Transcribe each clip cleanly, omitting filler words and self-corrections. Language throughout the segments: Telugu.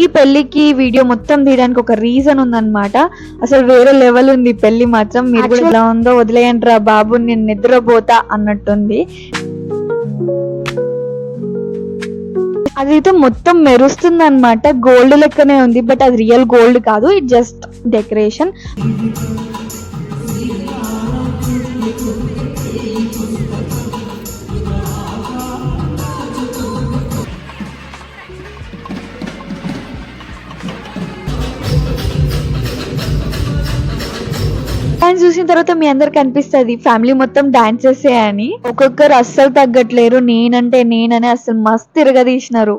ఈ పెళ్లికి వీడియో మొత్తం తీయడానికి ఒక రీజన్ ఉందన్నమాట. అసలు వేరే లెవెల్ ఉంది పెళ్లి మాత్రం. మీరు కూడా ఎలా ఉందో వదిలేయండి రా బాబు, నేను నిద్రపోతా అన్నట్టుంది. అదైతే మొత్తం మెరుస్తుంది అనమాట, గోల్డ్ లెక్కనే ఉంది. బట్ అది రియల్ గోల్డ్ కాదు, ఇట్ జస్ట్ డెకరేషన్. డాన్స్ చూసిన తర్వాత మీ అందరికి అనిపిస్తుంది ఫ్యామిలీ మొత్తం డాన్సెస్ అని. ఒక్కొక్కరు అస్సలు తగ్గట్లేరు, నేనంటే నేననే అస్సలు మస్తు తిరగదీసినారు.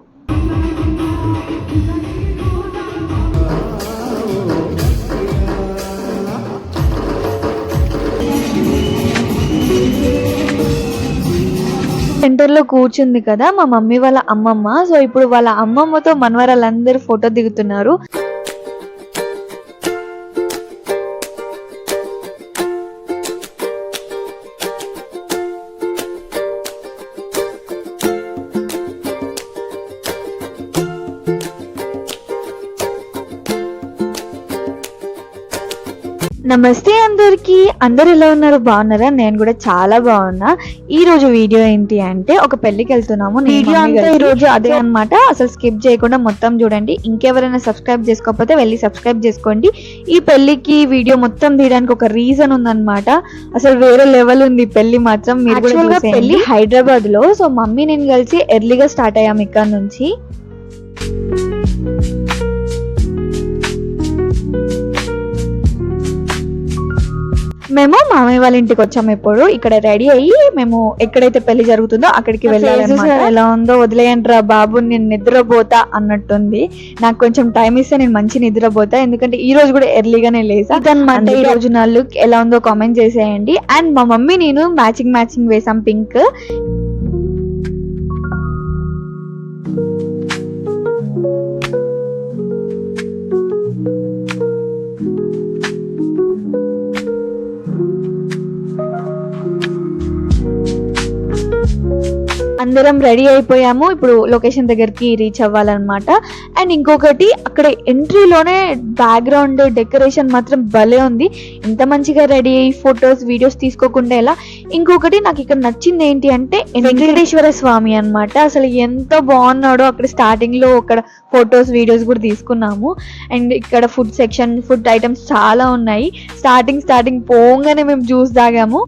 సెంటర్ లో కూర్చుంది కదా మా మమ్మీ వాళ్ళ అమ్మమ్మ. సో ఇప్పుడు వాళ్ళ అమ్మమ్మతో మనవరాళ్ళందరూ ఫోటో దిగుతున్నారు. నమస్తే అందరికి, అందరు ఎలా ఉన్నారు? బాగున్నారా? నేను కూడా చాలా బాగున్నా. ఈ రోజు వీడియో ఏంటి అంటే ఒక పెళ్లికి వెళ్తున్నాము. వీడియో అంతా ఈ రోజు అదే అన్నమాట. అసలు స్కిప్ చేయకుండా మొత్తం చూడండి. ఇంకెవరైనా సబ్స్క్రైబ్ చేసుకోకపోతే వెళ్ళి సబ్స్క్రైబ్ చేసుకోండి. ఈ పెళ్లికి వీడియో మొత్తం తీయడానికి ఒక రీజన్ ఉందన్నమాట. అసలు వేరే లెవెల్ ఉంది పెళ్లి మాత్రం. మీరు కూడా పెళ్లి హైదరాబాద్ లో. సో మమ్మీ నేను కలిసి ఎర్లీగా స్టార్ట్ అయ్యాము ఇక్కడ నుంచి. మేము మామయ్య వాళ్ళ ఇంటికి వచ్చాము. ఇప్పుడు ఇక్కడ రెడీ అయ్యి మేము ఎక్కడైతే పెళ్లి జరుగుతుందో అక్కడికి వెళ్ళాలి. ఎలా ఉందో వదిలేయండి రా బాబు, నేను నిద్రపోతా అన్నట్టుంది. నాకు కొంచెం టైం ఇస్తే నేను మంచి నిద్రపోతా, ఎందుకంటే ఈ రోజు కూడా ఎర్లీగానే లేసా అనమాట. ఈ రోజు నా లుక్ ఎలా ఉందో కామెంట్ చేసేయండి. అండ్ మా మమ్మీ నేను మ్యాచింగ్ వేసాం పింక్. అందరం రెడీ అయిపోయాము. ఇప్పుడు లొకేషన్ దగ్గరికి రీచ్ అవ్వాలన్నమాట. అండ్ ఇంకొకటి, అక్కడ ఎంట్రీలోనే బ్యాక్గ్రౌండ్ డెకరేషన్ మాత్రం భలే ఉంది. ఇంత మంచిగా రెడీ అయ్యి ఫొటోస్ వీడియోస్ తీసుకోకుండా ఎలా. ఇంకొకటి నాకు ఇక్కడ నచ్చింది ఏంటి అంటే వెంకటేశ్వర స్వామి అన్నమాట. అసలు ఎంత బాగున్నాడో. అక్కడ స్టార్టింగ్ లో అక్కడ ఫొటోస్ వీడియోస్ కూడా తీసుకున్నాము. అండ్ ఇక్కడ ఫుడ్ సెక్షన్, ఫుడ్ ఐటమ్స్ చాలా ఉన్నాయి. స్టార్టింగ్ పోగానే మేము జ్యూస్ తాగాము.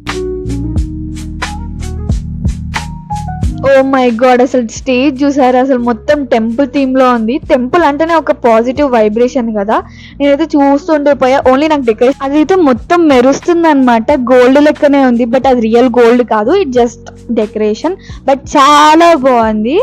ఓ మై గాడ్, అసలు స్టేజ్ చూసారు, అసలు మొత్తం టెంపుల్ థీమ్ లో ఉంది. టెంపుల్ అంటేనే ఒక పాజిటివ్ వైబ్రేషన్ కదా. నేనైతే చూస్తుండిపోయా. ఓన్లీ నాకు డెకరేషన్ అదైతే మొత్తం మెరుస్తుంది అనమాట, గోల్డ్ లెక్కనే ఉంది. బట్ అది రియల్ గోల్డ్ కాదు, ఇట్ జస్ట్ డెకరేషన్. బట్ చాలా బాగుంది.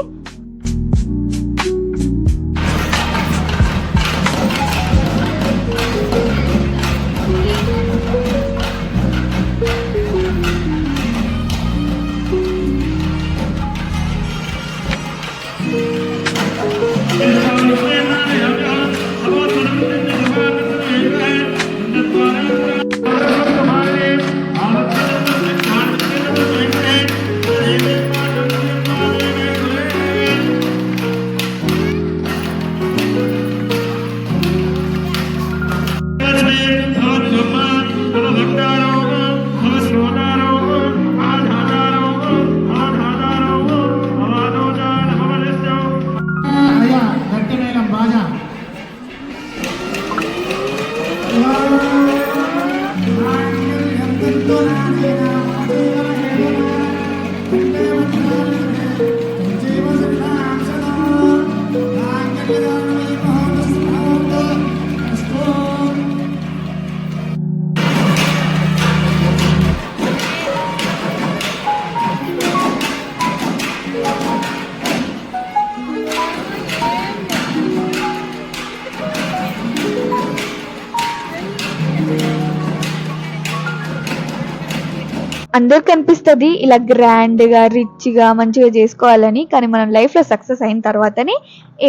అందరికి అనిపిస్తుంది ఇలా గ్రాండ్ గా రిచ్ గా మంచిగా చేసుకోవాలని. కానీ మనం లైఫ్ లో సక్సెస్ అయిన తర్వాతనే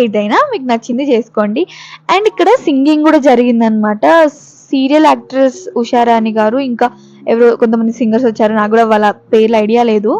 ఏదైనా మీకు నచ్చింది చేసుకోండి. అండ్ ఇక్కడ సింగింగ్ కూడా జరిగిందనమాట. సీరియల్ యాక్ట్రెస్ ఉషారాణి గారు, ఇంకా ఎవరో కొంతమంది సింగర్స్ వచ్చారు. నాకు కూడా వాళ్ళ పేర్లు ఐడియా లేదు.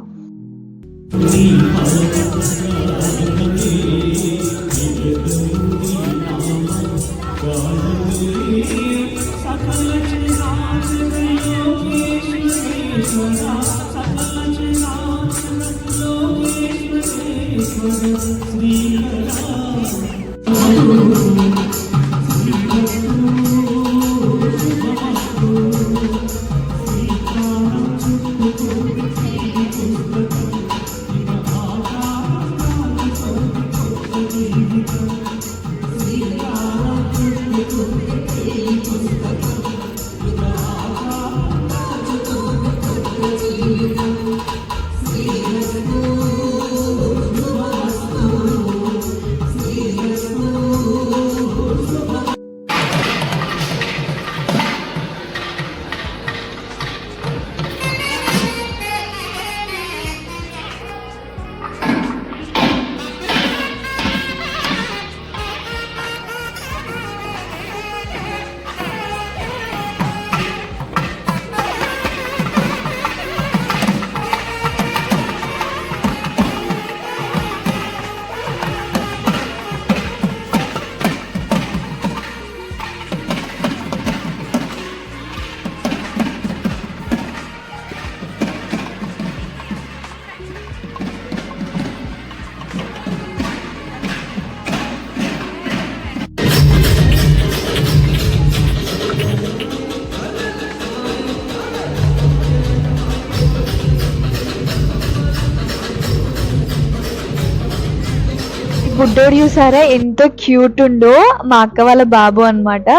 బుడ్డోడు చూసారా ఎంత క్యూట్ ఉందో, మా అక్క వాళ్ళ బాబు అన్నమాట.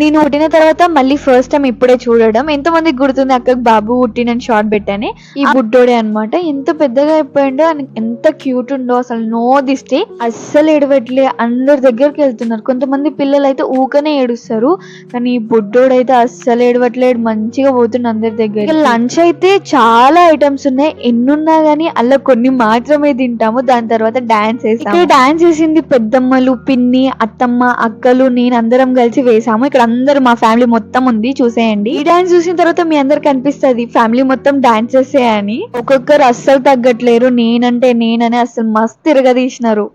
నేను పుట్టిన తర్వాత మళ్ళీ ఫస్ట్ టైం ఇప్పుడే చూడడం. ఎంతమందికి గుర్తుంది అక్కకి బాబు పుట్టినని షార్ట్ పెట్టాను, ఈ బుడ్డోడే అన్నమాట. ఎంత పెద్దగా అయిపోయిండో, ఎంత క్యూట్ ఉందో అసలు. నో దిష్టి అస్సలు ఏడవట్లే, అందరి దగ్గరికి వెళ్తున్నారు. కొంతమంది పిల్లలు అయితే ఊకనే ఏడుస్తారు, కానీ ఈ బుడ్డోడైతే అస్సలు ఏడవట్లేడు, మంచిగా పోతుంది అందరి దగ్గర. లంచ్ అయితే చాలా ఐటమ్స్ ఉన్నాయి, ఎన్నున్నా గానీ అలా కొన్ని మాత్రమే తింటాము. దాని తర్వాత డాన్స్ వేసాము. ఇక్కడ డాన్స్ వేసింది పెద్దమ్మలు, పిన్ని, అత్తమ్మ, అక్కలు, నేను అందరం కలిసి వేసాము. ఇక్కడ అందరు మా ఫ్యామిలీ మొత్తం ఉంది, చూసేయండి. ఈ డాన్స్ చూసిన తర్వాత మీ అందరికి అనిపిస్తుంది ఫ్యామిలీ మొత్తం డాన్స్ చేసే అని. ఒక్కొక్కరు అస్సలు తగ్గట్లేరు, నేనంటే నేనని అస్సలు మస్తు తిరగదీసినారు.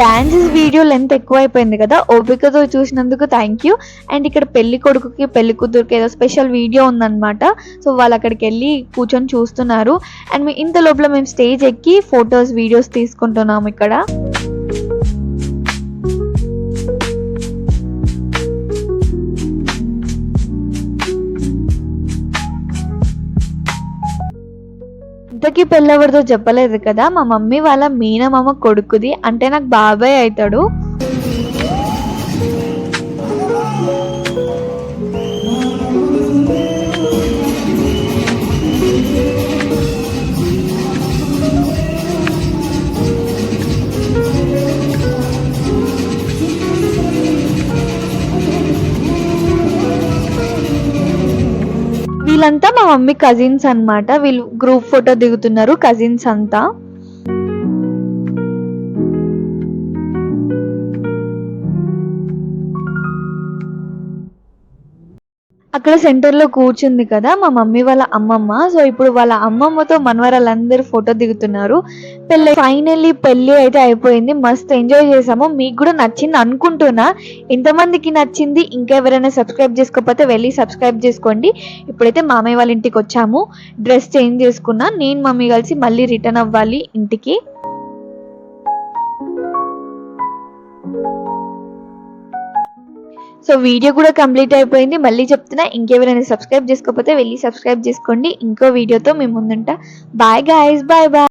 డాన్సెస్ వీడియో లెంత్ ఎక్కువ అయిపోయింది కదా, ఓపికతో చూసినందుకు థ్యాంక్ యూ. అండ్ ఇక్కడ పెళ్లి కొడుకుకి పెళ్లి కూతురుకి ఏదో స్పెషల్ వీడియో ఉందన్నమాట. సో వాళ్ళు అక్కడికి వెళ్ళి కూర్చొని చూస్తున్నారు. అండ్ ఇంత లోపల మేము స్టేజ్ ఎక్కి ఫొటోస్ వీడియోస్ తీసుకుంటున్నాము ఇక్కడ. ఇంతకీ పెళ్ళెవరిదో చెప్పలేదు కదా, మా మమ్మీ వాళ్ళ మీనమామ కొడుకుది, అంటే నాకు బాబాయ్ అవుతాడు. వీళ్ళంతా మా మమ్మీ కజిన్స్ అన్నమాట. వీళ్ళు గ్రూప్ ఫోటో దిగుతున్నారు కజిన్స్ అంతా. అక్కడ సెంటర్ లో కూర్చుంది కదా మా మమ్మీ వాళ్ళ అమ్మమ్మ. సో ఇప్పుడు వాళ్ళ అమ్మమ్మతో మనవరాళ్ళందరూ ఫోటో దిగుతున్నారు. ఫైనల్లీ పెళ్లి అయితే అయిపోయింది, మస్త్ ఎంజాయ్ చేసాము. మీకు కూడా నచ్చింది అనుకుంటున్నా. ఎంతమందికి నచ్చింది, ఇంకెవరైనా సబ్స్క్రైబ్ చేసుకోకపోతే వెళ్ళి సబ్స్క్రైబ్ చేసుకోండి. ఇప్పుడైతే మామయ్య వాళ్ళ ఇంటికి వచ్చాము, డ్రెస్ చేంజ్ చేసుకున్నా. నేను మమ్మీ కలిసి మళ్ళీ రిటర్న్ అవ్వాలి ఇంటికి. సో వీడియో కూడా కంప్లీట్ అయిపోయింది. మళ్ళీ చెప్తున్నా, ఇంకెవరైనా సబ్స్క్రైబ్ చేసుకోకపోతే వెళ్ళి సబ్స్క్రైబ్ చేసుకోండి. ఇంకో వీడియోతో మేము ముందుంటా. Bye guys, bye bye.